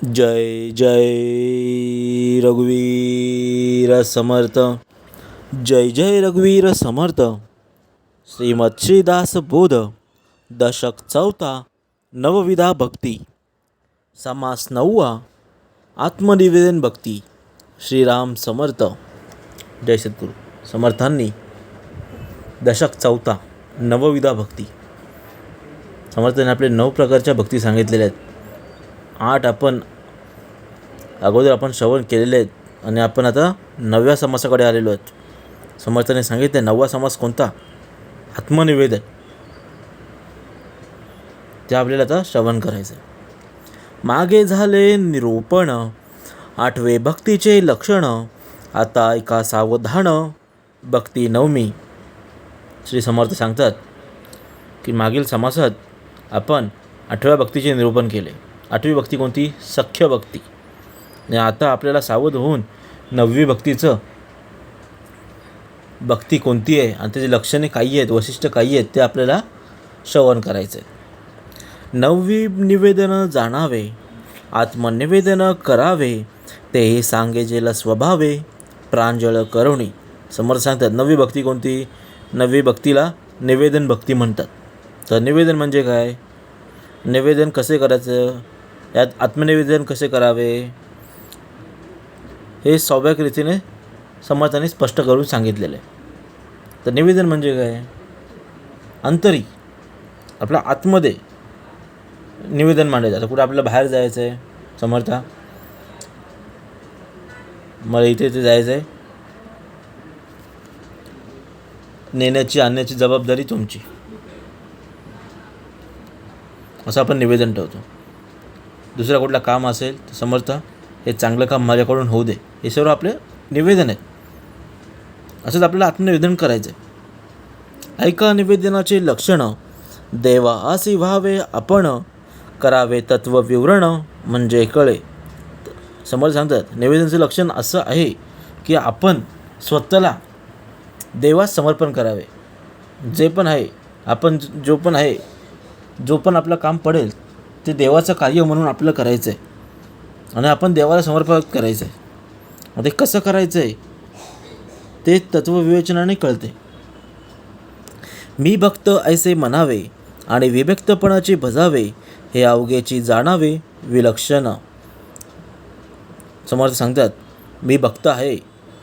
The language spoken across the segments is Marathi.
जय जय रघुवीर समर्थ. जय जय रघुवीर समर्थ. श्रीमद श्रीदास बोध दशक चौथा. नवविधा भक्ती. समास 9वा. आत्मनिवेदन भक्ती. श्रीराम समर्थ. जय सद्गुरू. समर्थांनी दशक चौथा नवविधा भक्ती. समर्थांनी आपले 9 प्रकारच्या भक्ती सांगितलेल्या आहेत. 8 आपण अगोदर श्रवण केलेले आहेत आणि आपण आता 9व्या समासाकडे आलेलो आहोत. समर्थाने सांगितले 9वा समास कोणता? आत्मनिवेदन. ते आपल्याला आता श्रवण करायचं. मागे झाले निरूपण 8वे भक्तीचे लक्षण. आता ऐका सावधान भक्ती 9वी. श्री समर्थ सांगतात की मागील समासात आपण 8व्या भक्तीचे निरूपण केले. 8वी भक्ती कोणती? सख्य भक्ती. आणि आता आपल्याला सावध होऊन 9वी भक्ती कोणती आहे आणि त्याची लक्षणे काही आहेत, वैशिष्ट्य काही आहेत, ते आपल्याला श्रवण करायचं आहे. 9वी निवेदन जाणावे, आत्मनिवेदन करावे, ते सांगेजेला स्वभावे, प्रांजळ करुणी. समर्थ सांगतात 9वी भक्ती कोणती? 9वी भक्तीला निवेदन भक्ती म्हणतात. तर निवेदन म्हणजे काय? निवेदन कसे करायचं, यात आत्मनिवेदन कसे करावे, हे स्वाभाविक रीतीने समर्थांनी स्पष्ट करून सांगितलेलं आहे. तर निवेदन म्हणजे काय? अंतरी आपल्या आतमध्ये निवेदन मांडायचं. आता कुठं आपल्याला बाहेर जायचं आहे, समर्था मला इथे जायचं आहे, नेण्याची आणण्याची जबाबदारी तुमची, असं आपण निवेदन ठेवतो. दुसरा कुठला काम असेल तर समर्थ हे चांगलं काम माझ्याकडून होऊ दे, हे सर्व आपले निवेदन आहे. असंच आपल्याला आत्मनिवेदन करायचं आहे. ऐका निवेदनाचे लक्षण. देवा असे व्हावे आपण, करावे तत्व विवरण म्हणजे कळे. समर्थ सांगतात निवेदनाचे लक्षण असं आहे की आपण स्वतःला देवास समर्पण करावे. जे पण आहे आपण, जो पण आपलं काम पडेल ते देवाचं कार्य म्हणून आपल्याला करायचं आहे आणि आपण देवाला समर्पित करायचं आहे. ते कसं करायचं आहे ते तत्वविवेचनाने कळते. मी भक्त ऐसे म्हणावे आणि विभक्तपणाचे भजावे, हे अवघेची जाणावे विलक्षण. समर्थ सांगतात मी भक्त आहे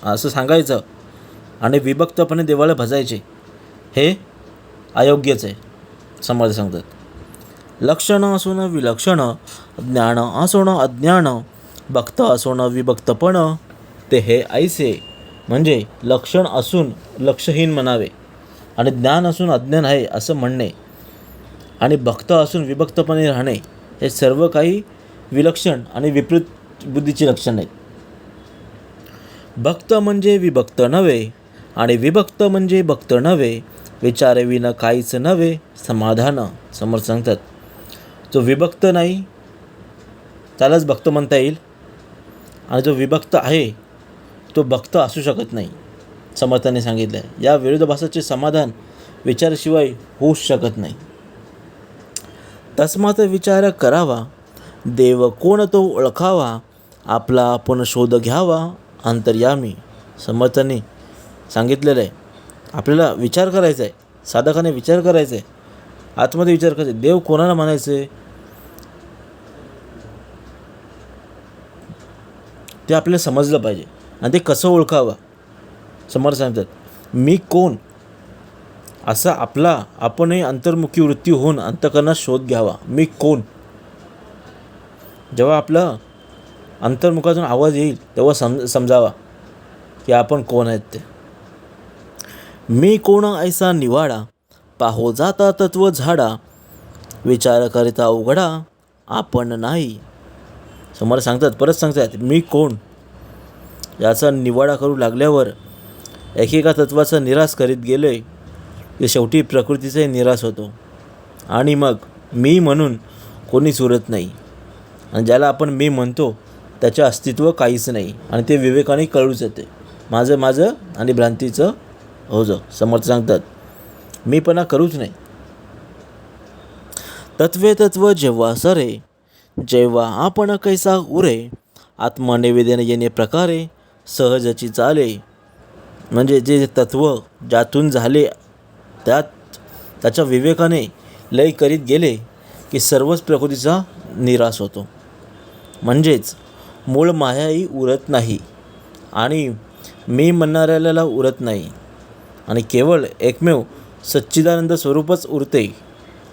असं सांगायचं आणि विभक्तपणे देवाला भजायचे, हे अयोग्यच आहे. समर्थ सांगतात लक्षण असून विलक्षण, ज्ञान असून अज्ञान, भक्त असून विभक्तपण, ते हे ऐसे. म्हणजे लक्षण असून लक्षहीन म्हणावे आणि ज्ञान असून अज्ञान आहे असं म्हणणे आणि भक्त असून विभक्तपणे राहणे, हे सर्व काही विलक्षण आणि विपरीत बुद्धीची लक्षण आहेत. भक्त म्हणजे विभक्त नव्हे आणि विभक्त म्हणजे भक्त नव्हे, विचारविना काहीच नव्हे समाधान. समर्थ सांगतात जो विभक्त नाही त्यालाच भक्त म्हणता येईल आणि जो विभक्त आहे तो भक्त असू शकत नाही. समर्थाने सांगितलं आहे या विरोधाभासाचे समाधान विचाराशिवाय होऊच शकत नाही. तस्मात विचार करावा, देव कोण तो ओळखावा, आपला आपण शोध घ्यावा अंतर्यामी. समर्थाने सांगितलेलं आहे आपल्याला विचार करायचा आहे, साधकाने विचार करायचा आहे, आतमध्ये विचार करायचा. देव कोणाला म्हणायचं आहे ते आपल्याला समजलं पाहिजे आणि ते कसं ओळखावं. समर्थ सांगतात मी कोण, असा आपणही अंतर्मुखी वृत्ती होऊन अंतःकरणात शोध घ्यावा. मी कोण. जेव्हा आपला अंतर्मुखातून आवाज येईल तेव्हा समजावा की आपण कोण आहेत ते. मी कोण ऐसा निवाडा, पाहो जाता तत्व झाडा, विचार करिता उघडा आपण नाही. समोर सांगतात, परत सांगतात मी कोण याचा निवाडा करू लागल्यावर एकेका तत्वाचा निराश करीत गेले की शेवटी प्रकृतीचाही निराश होतो आणि मग मी म्हणून कोणीच उरत नाही आणि ज्याला आपण मी म्हणतो त्याचे अस्तित्व काहीच नाही आणि ते विवेकाने कळूच येते. माझं आणि भ्रांतीचं ओझं. समर्थ सांगतात मीपणा करूच नाही. तत्वे तत्व जेव्हा सरे, जेव्हा आपण कैसा उरे आत्मनिवेदन येणे प्रकारे सहजची चाले, म्हणजे जे तत्व ज्यातून झाले त्यात त्याच्या विवेकाने लय करीत गेले की सर्वच प्रकृतीचा निराश होतो. म्हणजेच मूळ मायाही उरत नाही आणि मी म्हणणाऱ्याला उरत नाही आणि केवळ एकमेव सच्चिदानंद स्वरूपच उरते.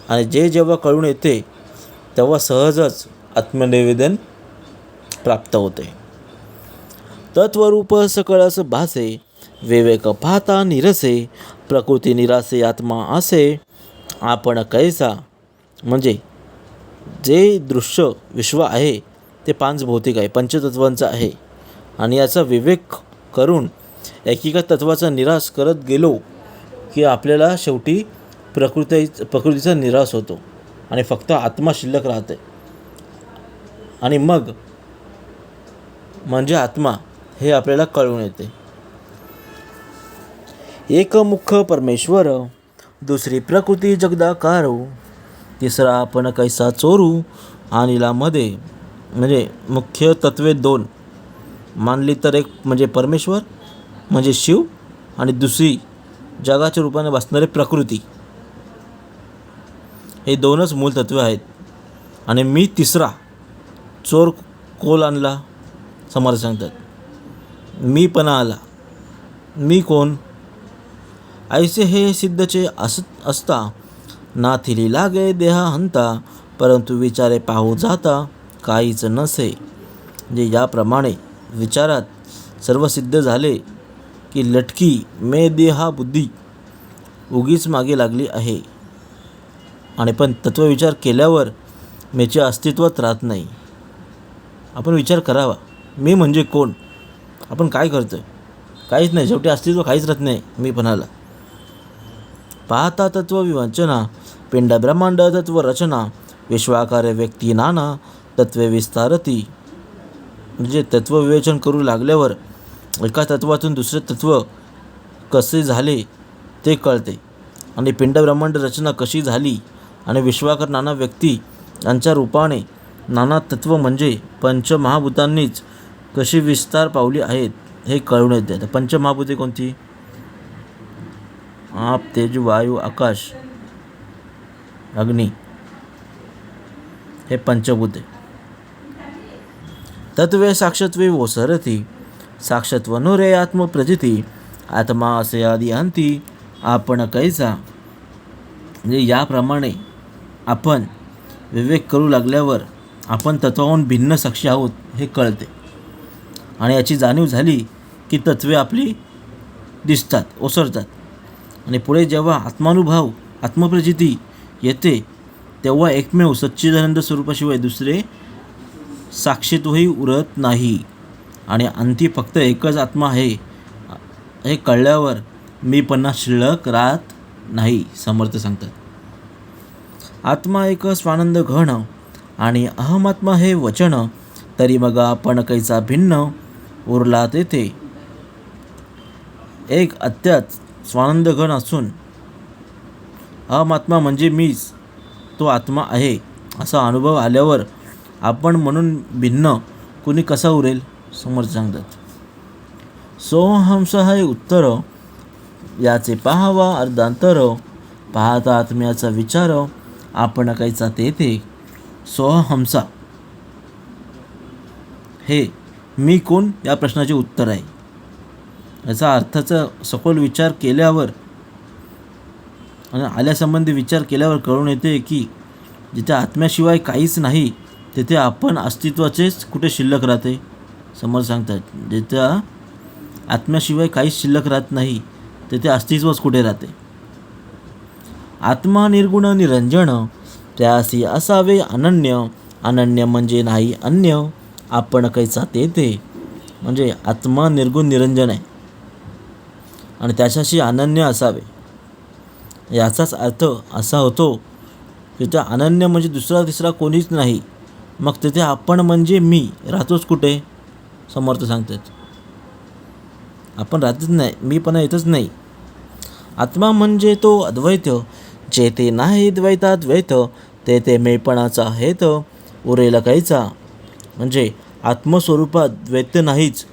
आणि जे जेव्हा कळून येते तेव्हा सहजच आत्मनिवेदन प्राप्त होते. तत्वरूप सकळस भासे विवेक पाहता निरसे प्रकृती निरासे आत्मा असे आपण कैसा, म्हणजे जे दृश्य विश्व आहे ते पांच भौतिक आहे, पंचतत्वांचं आहे. आणि याचा विवेक करून एकेका तत्वाचा निराश करत गेलो की आपल्याला शेवटी प्रकृतीचा निराश होतो आणि फक्त आत्मा शिल्लक राहते. आणि मग म्हणजे आत्मा हे आपल्याला कळून येते. एक मुख्य परमेश्वर, दुसरी प्रकृती जगदाकार, तिसरा आपण कैसा चोरू अनिलामध्ये. म्हणजे मुख्य तत्वे दोन मानली तर एक म्हणजे परमेश्वर म्हणजे शिव आणि दुसरी जगाच्या रूपाने बसणारी प्रकृती. हे दोनच मूल तत्वे आहेत. आणि मी तिसरा चोर कोल आणला, समर्थ सांगतात. मी पणा आला, मी कोण? ऐसे हे सिद्धचे असता नाथिली लागे देहा हंता, परंतु विचारे पाहू जाता काहीच नसे. जे याप्रमाणे विचारात सर्व सिद्ध झाले की लटकी मे देहा बुद्धी उगीच मागे लागली आहे. आणि पण तत्वविचार केल्यावर मेचे अस्तित्वच राहत नाही. आपण विचार करावा, मी म्हणजे कोण? आपण काय करतोय? काहीच नाही. शेवटी अस्तित्व काहीच राहत नाही मी पणाला. पाहता तत्व विवंचना पिंड ब्रह्मांड तत्व रचना विश्वाकार व्यक्ती नाना तत्वे विस्तारती. म्हणजे तत्वविवेचन करू लागल्यावर एका तत्वातून दुसरे तत्व कसे झाले ते कळते. आणि पिंड ब्रह्मांड रचना कशी झाली आणि विश्वाकार नाना व्यक्ती यांच्या रूपाने नाना तत्व म्हणजे पंचमहाभूतांनीच कशी विस्तार पावली आहेत हे कळून येते. तर पंचमहाभूते कोणती? आप, तेज, वायू, आकाश, अग्नी हे पंचभूते. तत्वे साक्षत्वे ओसरती साक्षत्व नो रे आत्मप्रजिती आत्मा असे आदी अंती आपण कैसा. म्हणजे याप्रमाणे आपण विवेक करू लागल्यावर आपण तत्वाहून भिन्न साक्षी आहोत हे कळते. आणि याची जाणीव झाली की तत्वे आपली दिसतात, ओसरतात. आणि पुढे जेव्हा आत्मानुभव आत्मप्रचिती येते तेव्हा एकमेव सच्चिदानंद स्वरूपाशिवाय दुसरे साक्षीत्वही उरत नाही. आणि अंती फक्त एकच आत्मा आहे हे कळल्यावर मी पन्ना शिल्लक राहत नाही, समर्थ सांगतात. आत्मा एक स्वानंद घन आणि अहमात्मा हे वचन, तरी मग आपण कैसा भिन्न उरला तेथे. एक अत्यात स्वानंद घन असून अहमात्मा म्हणजे मीच तो आत्मा आहे असा अनुभव आल्यावर आपण म्हणून भिन्न कुणी कसा उरेल, समर्थ सांगतात. सोहंस हे उत्तर याचे पाहावा अर्धांतर, पाहता आत्म्याचा विचार आपण कैचा तेथे. सोहंसा हे मी कोण या प्रश्नाचे उत्तर आहे. याचा अर्थाचा सखोल विचार केल्यावर आणि आल्यासंबंधी विचार केल्यावर कळून येते की जिथे आत्म्याशिवाय काहीच नाही तेथे आपण अस्तित्वाचेच कुठे शिल्लक राहते, समर्थ सांगतात. जिथे आत्म्याशिवाय काहीच शिल्लक राहत नाही तेथे अस्तित्वच कुठे राहते. आत्मा निर्गुण निरंजन त्यासी असावे अनन्य, अनन्य म्हणजे नाही अन्य आपण कैचा तेथे. म्हणजे आत्मा निर्गुण निरंजन आहे आणि त्याच्याशी अनन्य असावे. याचाच अर्थ असा होतो की त्या अनन्य म्हणजे दुसरा तिसरा कोणीच नाही. मग तिथे आपण म्हणजे मी राहतोच कुठे, समर्थ सांगतात. आपण राहतच नाही, मी पण येतच नाही. आत्मा म्हणजे तो अद्वैत, जेथे नाही द्वैताद्वैत तेथे मेपणाचा हेत. उरेला काहीचा, म्हणजे आत्मस्वरूपात द्वैत नाहीच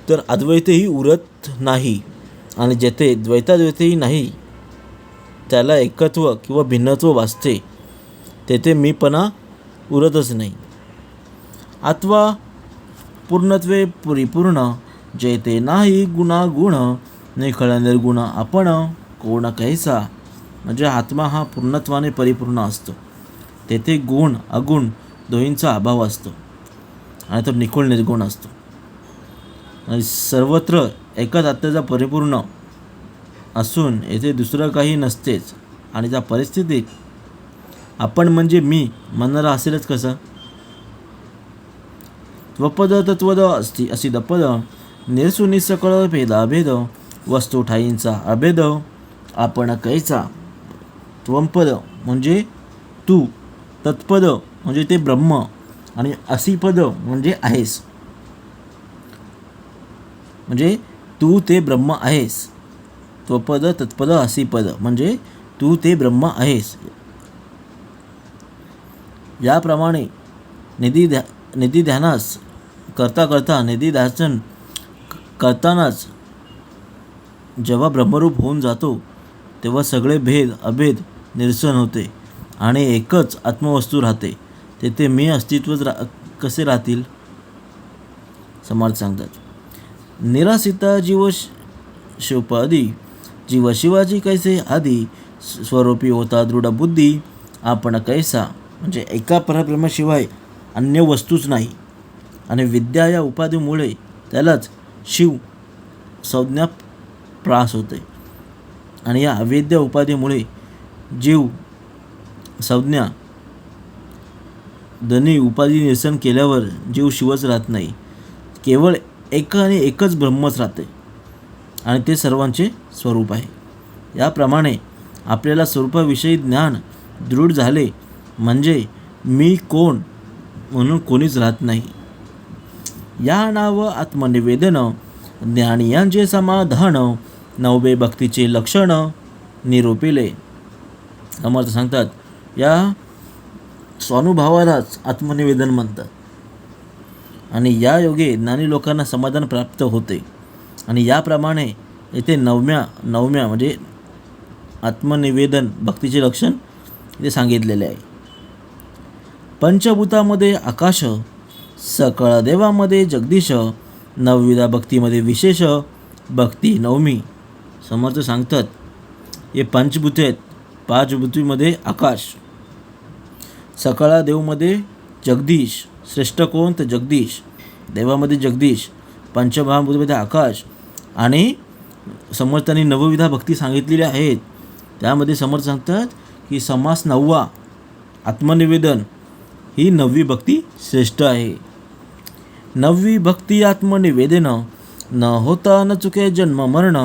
तर अद्वैतही उरत नाही, आणि जेथे द्वैताद्वैतही नाही त्याला एकत्व किंवा भिन्नत्व वाचते, तेथे मीपणा उरतच नाही. अथवा पूर्णत्वे परिपूर्ण, जेथे नाही गुणागुण, निखळ निर्गुण आपण कोण कैसा, म्हणजे आत्मा हा पूर्णत्वाने परिपूर्ण असतो, तेथे गुण अगुण दोहींचा अभाव असतो, आणि तो निखळ निर्गुण असतो, आणि सर्वत्र एकच आत्म्याचा परिपूर्ण असून येथे दुसरं काही नसतेच. आणि त्या परिस्थितीत आपण म्हणजे मी म्हणणारा असेलच कसा. त्वपद तत्वद अस्ति असिदपद, निरसुनी सकळ भेदाभेद, वस्तू ठाईंचा अभेद आपण कैचा. त्वंपद म्हणजे तू, तत्पद म्हणजे ते ब्रह्म, आणि असिपद म्हणजे आहेस, म्हणजे तू ते ब्रह्म आहेस. त्वपद तत्पद असिपद म्हणजे तू ते ब्रह्म आहेस. याप्रमाणे निधी ध्यानास करता करता, निधी ध्यासन करतानाच जेव्हा ब्रह्मरूप होऊन जातो तेव्हा सगळे भेद अभेद निरसन होते आणि एकच आत्मवस्तू राहते. तेथे मी अस्तित्वच कसे राहतील. समर्थ सांगतात, निरासिता जीव शिवपादी, जीव शिवाजी कैसे आदी, स्वरूपी होता दृढ बुद्धी आपण कैसा. म्हणजे एका परब्रह्माशिवाय अन्य वस्तूच नाही, आणि विद्या या उपाधीमुळे त्यालाच शिव संज्ञा प्रास होते, आणि या अवेद्य उपाधीमुळे जीव संज्ञा धनी उपाधी निरसन केल्यावर जीव शिवच राहत नाही, केवळ एक आणि एकच ब्रह्मच राहते, आणि ते सर्वांचे स्वरूप आहे. याप्रमाणे आपल्याला स्वरूपाविषयी ज्ञान दृढ झाले म्हणजे मी कोण म्हणून कोणीच राहत नाही. या नाव आत्मनिवेदन, ज्ञानियांचे समाधान, नववे भक्तीचे लक्षण निरूपिले. समर्थ सांगतात, या स्वानुभवालाच आत्मनिवेदन म्हणतात, आणि या योगे ज्ञानी लोकांना समाधान प्राप्त होते. आणि याप्रमाणे येथे नवम्या म्हणजे आत्मनिवेदन भक्तीचे लक्षण इथे सांगितलेले आहे. पंचभूतामध्ये आकाश, सकळ देवामध्ये जगदीश, नवविधा भक्तीमध्ये विशेष भक्ती नवमी. समर्थ सांगतात, हे पंचभूते आहेत. पाच भूतीमध्ये आकाश, सकळा देवमध्ये जगदीश, श्रेष्ठ कोण तर जगदीश, देवामध्ये जगदीश, पंचमहाभूतीमध्ये आकाश, आणि समर्थांनी नवविधा भक्ती सांगितलेली आहेत. त्यामध्ये समर्थ सांगतात की समास 9वा आत्मनिवेदन ही 9वी भक्ती श्रेष्ठ आहे. 9वी भक्ती आत्मनिवेदन, न होता न चुके जन्म मरण,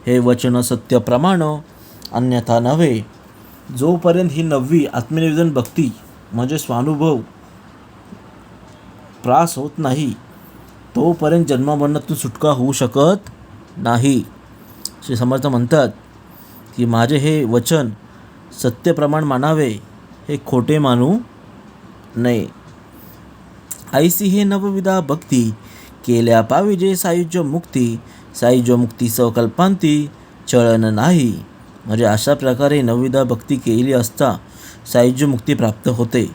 हे वचन सत्य प्रमाण, अन्यथा नव्हे. जोपर्यंत ही 9वी आत्मनिवेदन भक्ती म्हणजे स्वानुभव प्रास होत नाही तोपर्यंत जन्ममरणातून सुटका होऊ शकत नाही. श्री समर्थ म्हणतात की माझे हे वचन सत्य प्रमाण मानावे, हे खोटे मानू नये. ऐसी हे नवविधा भक्ती, केल्या पाविजे सायुज्य मुक्ती, सायुज्य मुक्ती सकल्पांती चळन नाही. म्हणजे अशा प्रकारे नवविधा भक्ती केली असता सायुज्य मुक्ती प्राप्त होते,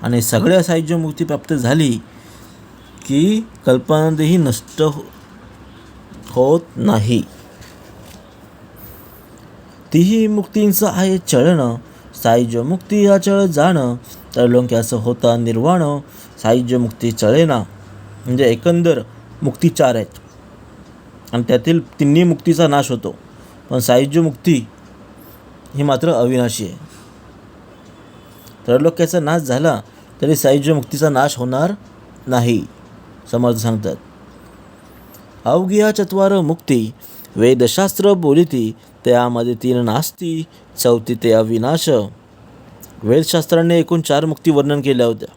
आणि सगळ्या सायुज्य मुक्ती प्राप्त झाली की कल्पनांतही नष्ट होत नाही. तीही मुक्तींचं आहे चळण, सायुज्य मुक्ती अचळ जाण, त्रैलोक्याचं होता निर्वाण, सायुज्य मुक्ती चळेना. म्हणजे एकंदर मुक्ती 4 आहेत, आणि त्यातील 3 मुक्तीचा नाश होतो, पण सायुज्य मुक्ती ही मात्र अविनाशी आहे. त्रैलोक्याचा नाश झाला तरी सायुज्य मुक्तीचा नाश होणार नाही. समर्थ सांगतात, अवघिया 4 मुक्ती, वेदशास्त्र बोलिती, त्यामध्ये 3 नास्ती, 4थी ते अविनाश. वेदशास्त्राने एकूण 4 मुक्ती वर्णन केल्या होत्या,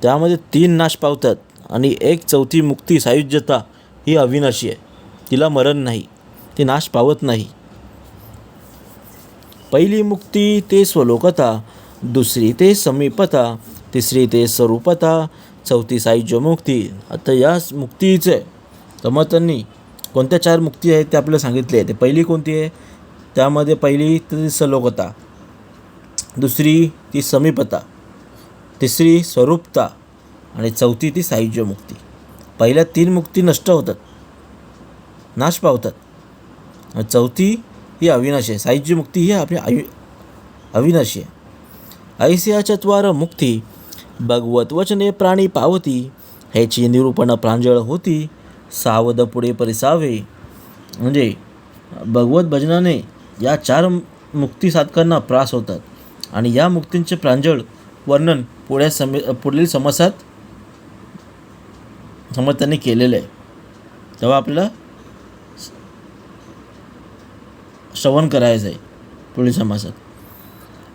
त्यामध्ये 3 नाश पावतात, आणि 1/4 मुक्ती सायुज्यता ही अविनाशी आहे, तिला मरण नाही, ती नाश पावत नाही. पहिली मुक्ती ते स्वलोकता, दुसरी ते समीपता, तिसरी ते स्वरूपता, चौथी सायुज्य मुक्ती. आता या मुक्तीचे समर्थांनी कोणत्या 4 मुक्ती आहेत ते आपल्याला सांगितले आहे. ते पहिली कोणती आहे? त्यामध्ये पहिली ती सलोकता, दुसरी ती समीपता, तिसरी स्वरूपता आणि चौथी ती सायुज्य मुक्ती. पहिल्या 3 मुक्ती नष्ट होतात, नाश पावतात. आणि चौथी ही अविनाशी आहे. सायुज्य मुक्ती ही आपली अविनाशी आहे. ऐसिया चत्वार मुक्ती भगवत वचने प्राणी पावती, ह्याची निरूपण प्रांजळ होती, सावध पुढे परिसावे. म्हणजे भगवत भजनाने या 4 मुक्ती साधकांना प्रास होतात आणि या मुक्तींचे प्रांजळ वर्णन पुढील समासात समर्थांनी केलेलं आहे. तेव्हा आपल्याला श्रवण करायचं आहे पुढील समासात.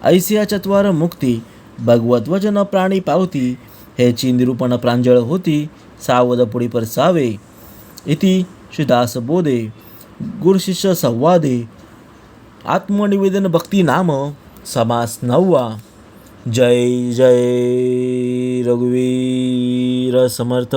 ऐसिया चत्वार मुक्ती भगवत वचन प्राणी पावती, ह्याची निरूपण प्रांजळ होती, सावध पुढे परसावे. इति श्रीदास बोधे गुरुशिष्य संवादे आत्मनिवेदन भक्ती नाम समास 9वा. जय जय रघुवीर समर्थ.